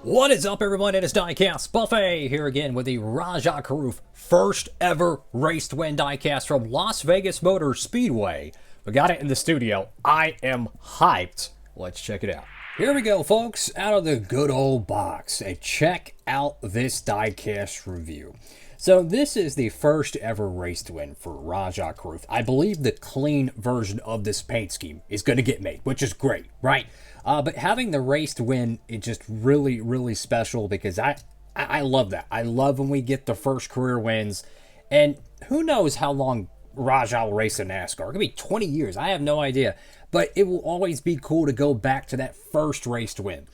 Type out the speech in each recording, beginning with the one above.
What is up, everyone? It is Diecastbuffet here again with the Rajah Caruth first ever race to win diecast from Las Vegas Motor Speedway. We got it in the studio. I am hyped. Let's check it out. Here we go, folks, out of the good old box, and check out this diecast review. So this is the first ever race to win for Rajah Caruth. I believe the clean version of this paint scheme is going to get made, which is great, right? But having the race to win is just really, really special because I love that. I love when we get the first career wins. And who knows how long Rajah will race in NASCAR. It could be 20 years. I have no idea. But it will always be cool to go back to that first race to win.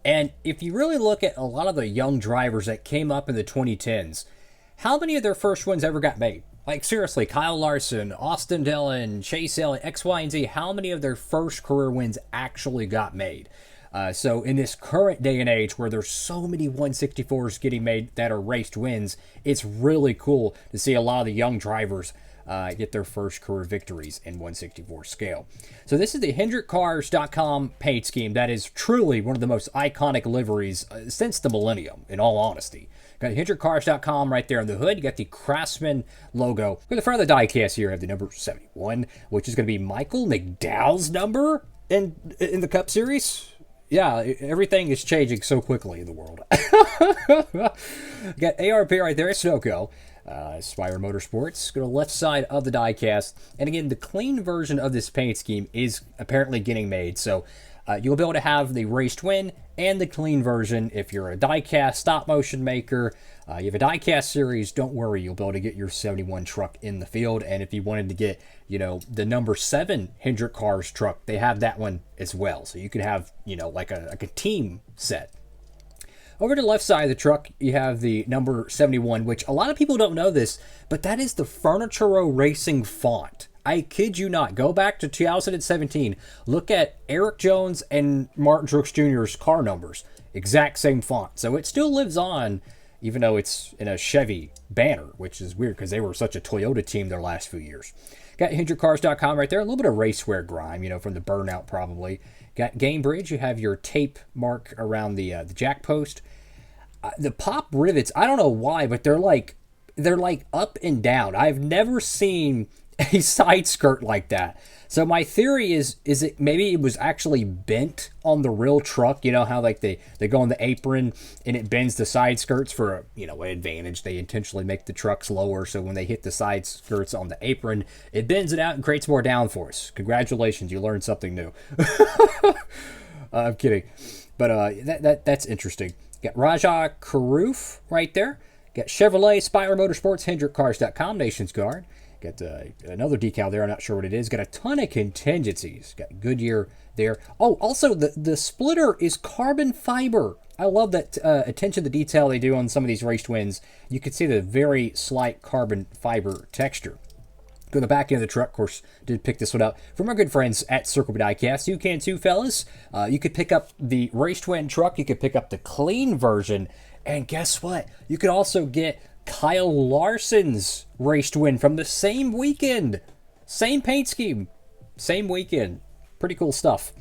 And if you really look at a lot of the young drivers that came up in the 2010s, how many of their first wins ever got made? Like, seriously, Kyle Larson, Austin Dillon, Chase Elliott, X, Y, and Z, how many of their first career wins actually got made? So in this current day and age where there's so many 164s getting made that are raced wins, it's really cool to see a lot of the young drivers get their first career victories in 164 scale. So this is the Hendrickcars.com paint scheme that is truly one of the most iconic liveries since the millennium, in all honesty. Got Hendrickcars.com right there on the hood. You got the Craftsman logo. For the front of the diecast here, I have the number 71, which is going to be Michael McDowell's number in the Cup Series. Yeah, everything is changing so quickly in the world. Got ARP right there, Snowco. Spire Motorsports. Go to the left side of the diecast. And again, the clean version of this paint scheme is apparently getting made. So you'll be able to have the raced win and the clean version. If you're a diecast stop motion maker, you have a diecast series, don't worry, you'll be able to get your 71 truck in the field. And if you wanted to get, the number 7 Hendrickcars truck, they have that one as well. So you could have, like a team set. Over to the left side of the truck, you have the number 71, which a lot of people don't know this, but that is the Furniture Row Racing font. I kid you not. Go back to 2017. Look at Eric Jones and Martin Truex Jr.'s car numbers. Exact same font. So it still lives on, even though it's in a Chevy banner, which is weird because they were such a Toyota team their last few years. Got Hendrickcars.com right there. A little bit of racewear grime, from the burnout probably. Got Game Bridge. You have your tape mark around the jack post. The pop rivets, I don't know why, but they're like up and down. I've never seen a side skirt like that. So my theory is it maybe it was actually bent on the real truck. You know how like they go on the apron and it bends the side skirts for an advantage. They intentionally make the trucks lower so when they hit the side skirts on the apron, it bends it out and creates more downforce. Congratulations, you learned something new. I'm kidding, but that's interesting. Got Rajah Caruth right there. Got Chevrolet, Spire Motorsports, Hendrickcars.com, Nations Guard. Got another decal there. I'm not sure what it is. Got a ton of contingencies. Got Goodyear there. Oh, also the splitter is carbon fiber. I love that attention to detail they do on some of these raced wins. You can see the very slight carbon fiber texture. Go to the back end of the truck. Of course, did pick this one up from our good friends at Circle B Diecast. You can too, fellas. You could pick up the raced win truck. You could pick up the clean version. And guess what? You could also get Kyle Larson's raced win from the same weekend. Same paint scheme. Same weekend. Pretty cool stuff.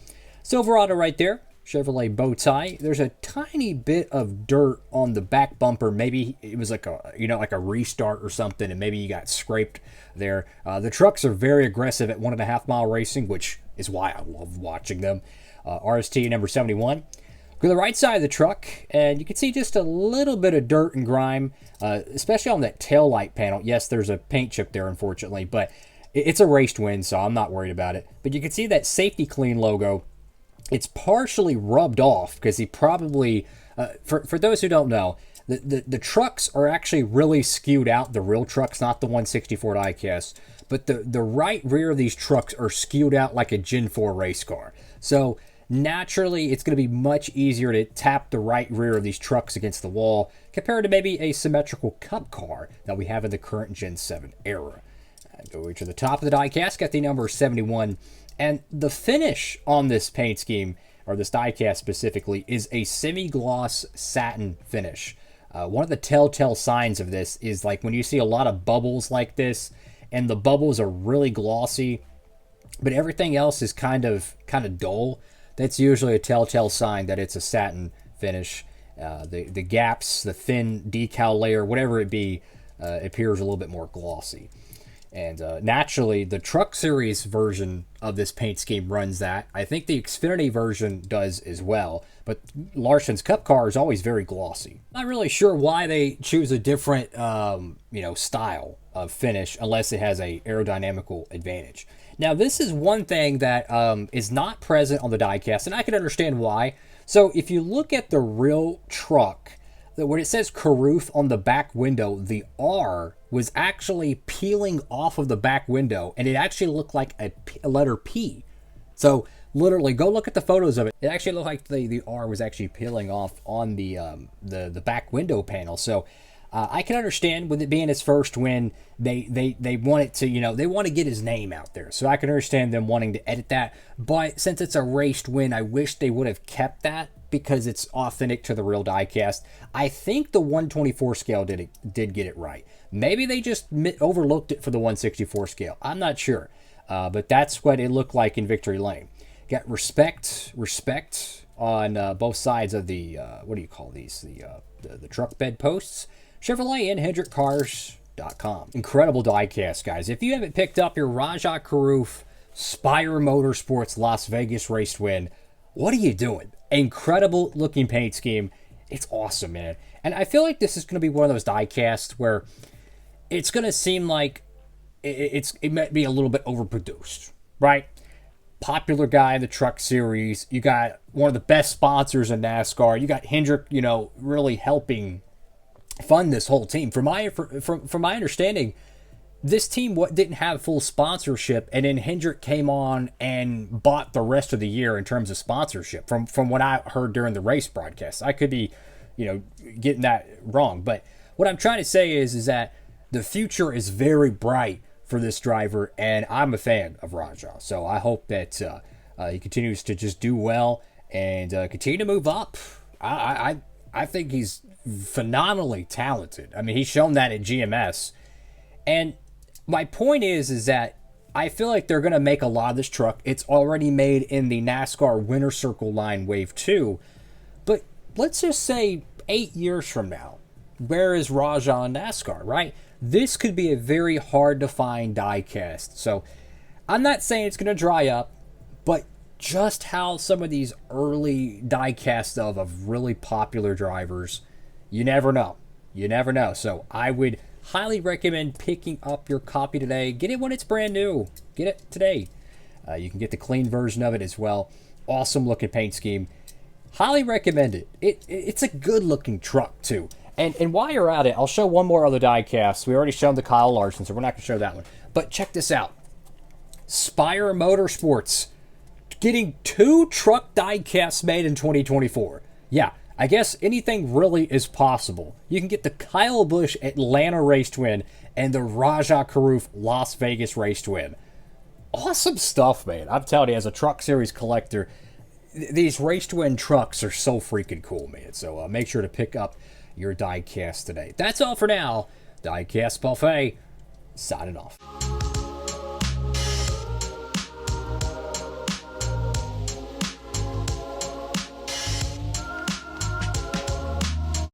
Silverado right there. Chevrolet bow tie. There's a tiny bit of dirt on the back bumper. Maybe it was like a restart or something, and maybe you got scraped there. The trucks are very aggressive at 1.5 mile racing, which is why I love watching them. RST number 71. Go to the right side of the truck, and you can see just a little bit of dirt and grime, especially on that tail light panel. Yes, there's a paint chip there, unfortunately, but it's a raced win, so I'm not worried about it. But you can see that Safety Clean logo. It's partially rubbed off because he probably, for those who don't know, the trucks are actually really skewed out. The real trucks, not the 164 diecast, but the right rear of these trucks are skewed out like a Gen 4 race car. So naturally, it's going to be much easier to tap the right rear of these trucks against the wall compared to maybe a symmetrical cup car that we have in the current Gen 7 era. Go to the top of the diecast, got the number 71. And the finish on this paint scheme, or this diecast specifically, is a semi-gloss satin finish. One of the telltale signs of this is like when you see a lot of bubbles like this, and the bubbles are really glossy, but everything else is kind of dull. That's usually a telltale sign that it's a satin finish. The gaps, the thin decal layer, whatever it be, appears a little bit more glossy. And naturally, the Truck Series version of this paint scheme runs that. I think the Xfinity version does as well. But Larson's Cup car is always very glossy. Not really sure why they choose a different, style of finish unless it has a aerodynamical advantage. Now, this is one thing that is not present on the diecast, and I can understand why. So, if you look at the real truck, when it says Caruth on the back window, the R was actually peeling off of the back window, and it actually looked like a letter P. So literally, go look at the photos of it. It actually looked like the R was actually peeling off on the back window panel. So I can understand with it being his first win, they want it to, they want to get his name out there. So I can understand them wanting to edit that. But since it's a raced win, I wish they would have kept that, because it's authentic to the real diecast. I think the 124 scale did get it right. Maybe they just overlooked it for the 164 scale. I'm not sure. But that's what it looked like in Victory Lane. Got respect on both sides of the, what do you call these? The truck bed posts. Chevrolet and Hendrickcars.com. Incredible diecast, guys. If you haven't picked up your Rajah Caruth Spire Motorsports Las Vegas race win, what are you doing? Incredible looking paint scheme. It's awesome, man. And I feel like this is going to be one of those diecasts where it's going to seem like it might be a little bit overproduced, right? Popular guy in the Truck Series. You got one of the best sponsors in NASCAR. You got Hendrick, really helping fund this whole team. From my understanding, this team didn't have full sponsorship, and then Hendrick came on and bought the rest of the year in terms of sponsorship. From what I heard during the race broadcast, I could be, getting that wrong. But what I'm trying to say is that the future is very bright for this driver, and I'm a fan of Rajah. So I hope that he continues to just do well and continue to move up. I think he's phenomenally talented. I mean, he's shown that at GMS, and my point is that I feel like they're going to make a lot of this truck. It's already made in the NASCAR Winner Circle line Wave 2. But let's just say 8 years from now, where is Rajah in NASCAR, right? This could be a very hard to find diecast. So I'm not saying it's going to dry up, but just how some of these early diecasts of really popular drivers, you never know. You never know. So I would highly recommend picking up your copy today. Get it when it's brand new. Get it today. You can get the clean version of it as well. Awesome looking paint scheme. Highly recommend it. It's a good looking truck too. And while you're at it, I'll show one more other diecast. We already shown the Kyle Larson, so we're not going to show that one. But check this out. Spire Motorsports getting 2 truck diecasts made in 2024. Yeah, I guess anything really is possible. You can get the Kyle Busch Atlanta race twin and the Rajah Caruth Las Vegas race twin. Awesome stuff, man. I'm telling you, as a Truck Series collector, these race twin trucks are so freaking cool, man. So make sure to pick up your diecast today. That's all for now. Diecast Buffet, signing off.